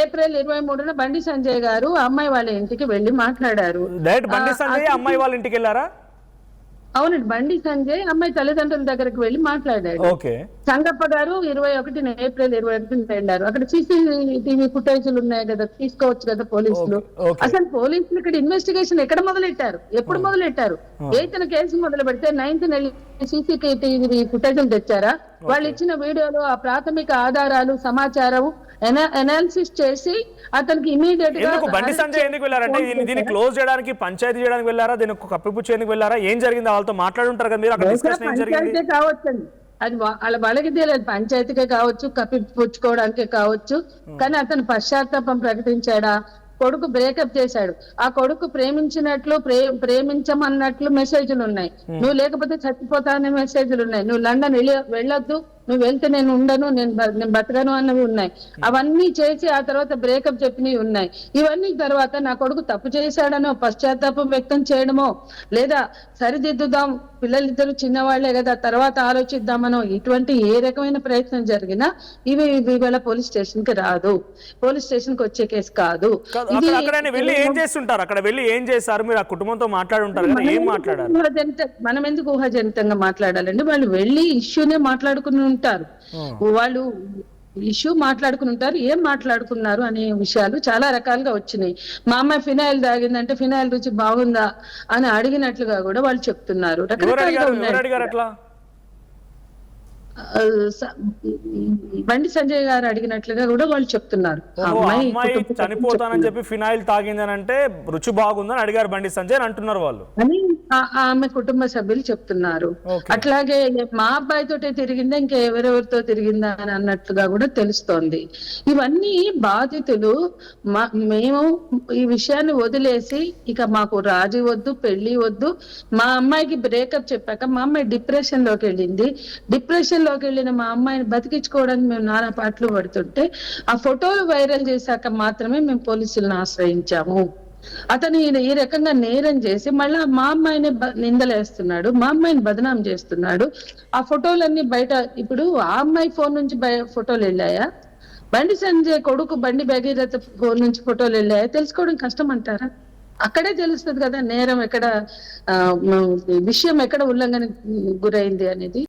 April 23న Bandi Sanjay గారు అమ్మాయి వాళ్ళ ఇంటికి వెళ్లి మాట్లాడారు. డైరెక్ట్ బండి సంజయ్ అమ్మాయి వాళ్ళ ఇంటికి వెళ్ళారా? అవునండి, బండి సంజయ్ అమ్మాయి తల్లిదండ్రుల దగ్గరికి వెళ్లి మాట్లాడాడు. ఓకే. సంగప్ప గారు ఏప్రిల్ 21న వెళ్ళారు. అక్కడ CCTV ఫుటేజీలు ఉన్నాయి కదా, తీసుకోవచ్చు కదా పోలీసులు. అసలు పోలీసులు ఇక్కడ ఇన్వెస్టిగేషన్ ఎక్కడ మొదలెట్టారు, ఎప్పుడు మొదలెట్టారు? 8న కేసు మొదలు పెడితే 9th CCTV ఫుటేజీలు తెచ్చారా? వాళ్ళు ఇచ్చిన వీడియోలు, ఆ ప్రాథమిక ఆధారాలు, సమాచారం అనాలిసిస్ చేసి అతనికి ఇమీడియట్ గా బండి సంజయ్ ఎందుకు వెళ్ళారంటే దీన్ని క్లోజ్ చేయడానికి, పంచాయతీ చేయడానికి వెళ్ళారా? దీన్ని కప్పిపుచ్చేందుకు వెళ్ళారా? ఏం జరిగింది? వాళ్ళతో మాట్లాడుంటారు కదా మీరు, అక్కడ డిస్కషన్ ఏం జరిగింది? కావచ్చండి, అది వాళ్ళకి తెలియదు. పంచాయతీకే కావచ్చు, కప్పిపుచ్చుకోవడానికే కావచ్చు. కానీ అతను పశ్చాత్తాపం ప్రకటించాడా? కొడుకు బ్రేకప్ చేశాడు. ఆ కొడుకు ప్రేమించినట్లు ప్రేమించమన్నట్లు మెసేజ్లు ఉన్నాయి. నువ్వు లేకపోతే చచ్చిపోతాననే మెసేజ్లు ఉన్నాయి. నువ్వు లండన్ వెళ్ళొద్దు, నువ్వు వెళ్తే నేను ఉండను, నేను బతకను అన్నవి ఉన్నాయి. అవన్నీ చేసి ఆ తర్వాత బ్రేకప్ చెప్పినవి ఉన్నాయి. ఇవన్నీ తర్వాత నా కొడుకు తప్పు చేశాడనో పశ్చాత్తాపం వ్యక్తం చేయడమో, లేదా సరిదిద్దుదాం, పిల్లలిద్దరు చిన్నవాళ్లే కదా తర్వాత ఆలోచిద్దామనో, ఇటువంటి ఏ రకమైన ప్రయత్నం జరిగినా ఇవి ఇవాళ పోలీస్ స్టేషన్ కి రాదు, పోలీస్ స్టేషన్ కి వచ్చే కేసు కాదు. ఏం చేస్తుంటారు? అక్కడ వెళ్ళి ఏం చేస్తారు మీరు? ఆ కుటుంబంతో మాట్లాడుంటారు, ఏం మాట్లాడారు? మనం ఎందుకు ఊహాజనితంగా మాట్లాడాలండి? వాళ్ళు వెళ్ళి ఇష్యూనే మాట్లాడుకుని ఉంటారు. వాళ్ళు ఇష్యూ మాట్లాడుకుని ఉంటారు. ఏం మాట్లాడుకున్నారు అనే విషయాలు చాలా రకాలుగా వచ్చినాయి. మా అమ్మాయి ఫినాయిల్ తాగిందంటే ఫినాయిల్ రుచి బాగుందా అని అడిగినట్లుగా కూడా వాళ్ళు చెప్తున్నారు. బండి సంజయ్ గారు అడిగినట్లుగా కూడా వాళ్ళు చెప్తున్నారు. అమ్మాయి చనిపోతానని చెప్పి ఫినాయిల్ తాగిందని అంటే రుచి బాగుందని అడిగారు బండి సంజయ్ అంటున్నారు వాళ్ళు అని ఆమె కుటుంబ సభ్యులు చెప్తున్నారు. అట్లాగే మా అబ్బాయితోటే తిరిగిందా, ఇంకా ఎవరెవరితో తిరిగిందా అని అన్నట్లుగా కూడా తెలుస్తోంది. ఇవన్నీ బాధితులు మేము ఈ విషయాన్ని వదిలేసి ఇక మాకు రాజీ వద్దు, పెళ్లి వద్దు, మా అమ్మాయికి బ్రేకప్ చెప్పాక మా అమ్మాయి డిప్రెషన్ లోకి వెళ్ళింది. డిప్రెషన్ లోకి వెళ్ళిన మా అమ్మాయిని బతికించుకోవడానికి మేము నానా పాటలు పడుతుంటే ఆ ఫోటోలు వైరల్ చేశాక మాత్రమే మేము పోలీసులను ఆశ్రయించాము. అతను ఈ రకంగా నేరం చేసి మళ్ళా మా అమ్మాయిని నిందలేస్తున్నాడు, మా అమ్మాయిని బదనాం చేస్తున్నాడు. ఆ ఫోటోలన్నీ బయట, ఇప్పుడు ఆ అమ్మాయి ఫోన్ నుంచి ఫోటోలు వెళ్ళాయా, బండి సంజయ్ కొడుకు బండి భగీరథ ఫోన్ నుంచి ఫోటోలు వెళ్ళాయా? తెలుసుకోవడం కష్టం అంటారా? అక్కడే తెలుస్తుంది కదా నేరం ఎక్కడ, విషయం ఎక్కడ ఉల్లంఘన గురైంది అనేది.